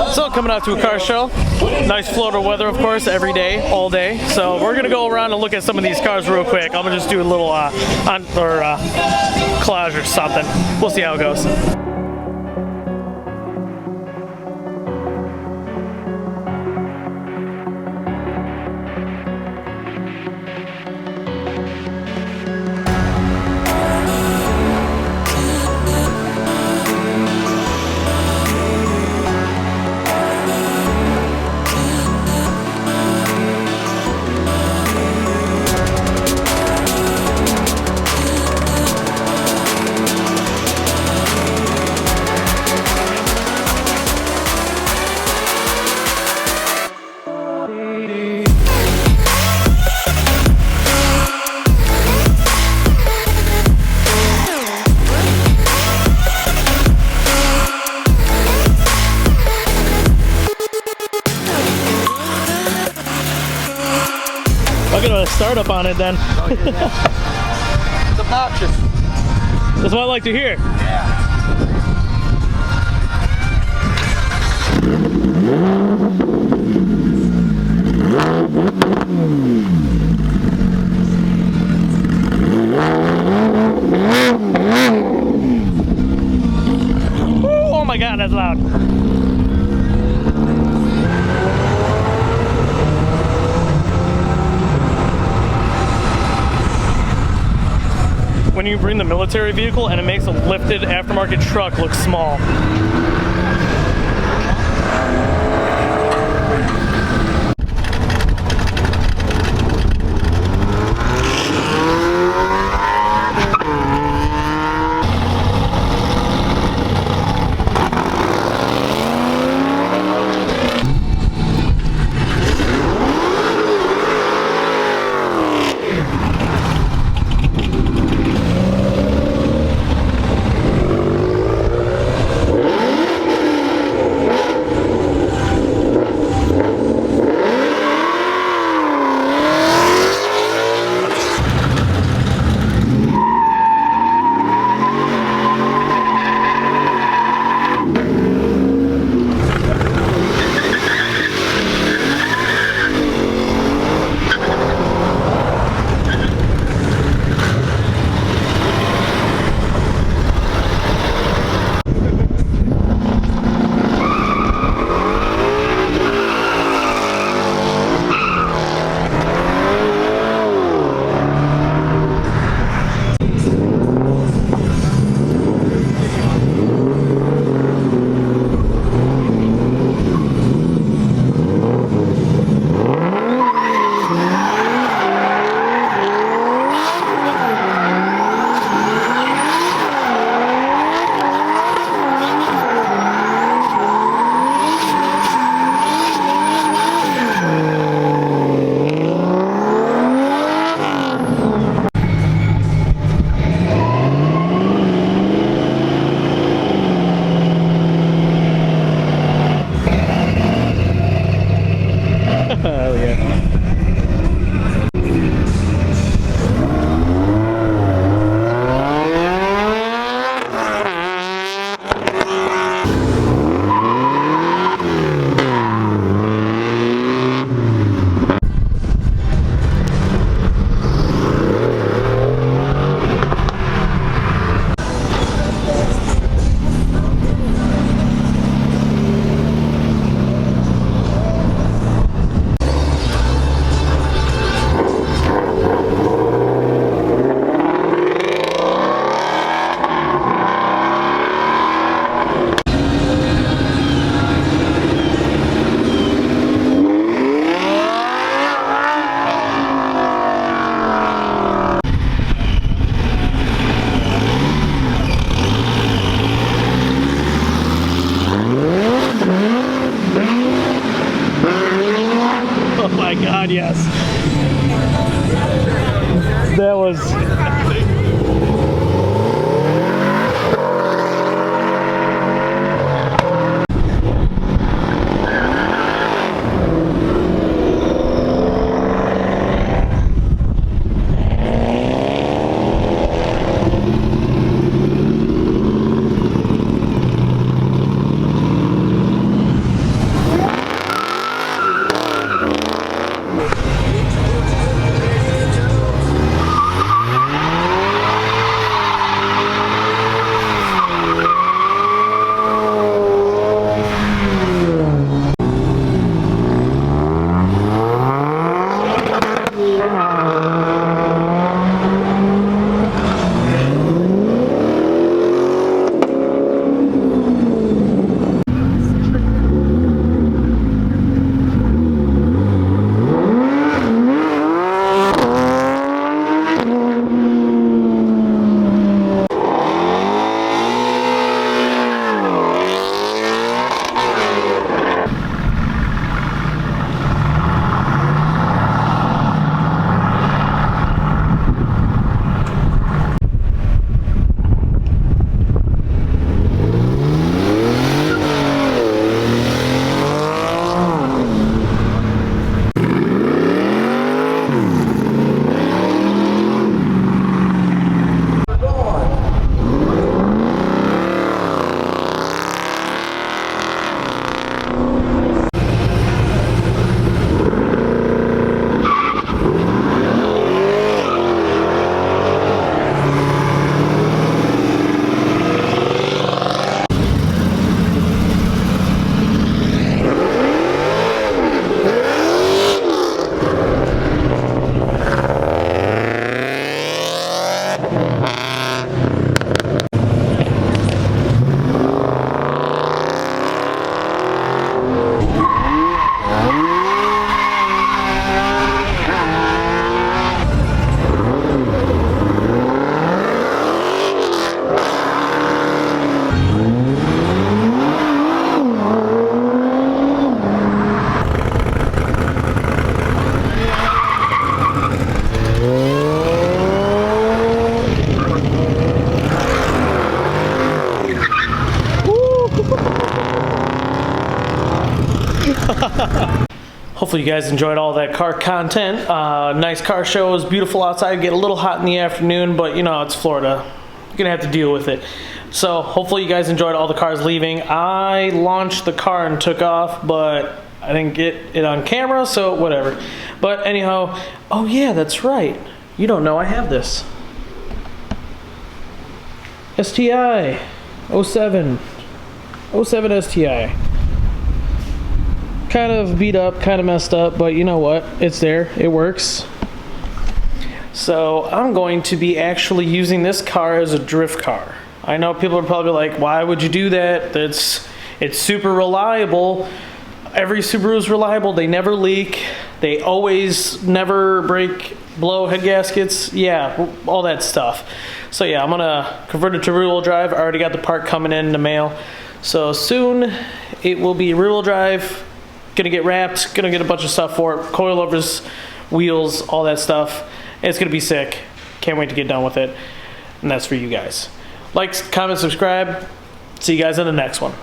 So coming out to a car show, nice Florida weather, of course, every day, all day. So we're gonna go around and look at some of these cars real quick. I'm gonna just do a little collage or something. We'll see how it goes. I'll get a startup on it then. Oh, yeah. It's obnoxious. That's what I like to hear. Yeah. Ooh, oh my God, that's loud. When you bring the military vehicle and it makes a lifted aftermarket truck look small. Hell yeah. Oh my God, yes. That was... Hopefully you guys enjoyed all that car content. Nice car shows, beautiful outside. Get a little hot in the afternoon, but you know, it's Florida. You're gonna have to deal with it. So hopefully you guys enjoyed all the cars leaving. I launched the car and took off, but I didn't get it on camera, so whatever. But anyhow, oh yeah, that's right. You don't know I have this. STI 07 STI. Kind of beat up, kind of messed up, but you know what? It's there, it works. So I'm going to be actually using this car as a drift car. I know people are probably like, why would you do that? It's super reliable. Every Subaru is reliable. They never leak. They always never break, blow head gaskets. Yeah, all that stuff. So yeah, I'm gonna convert it to rear-wheel drive. I already got the part coming in the mail. So soon it will be rear-wheel drive. Gonna get wrapped, gonna get a bunch of stuff for it. Coilovers, wheels, all that stuff. It's gonna be sick. Can't wait to get done with it. And that's for you guys. Like, comment, subscribe. See you guys in the next one.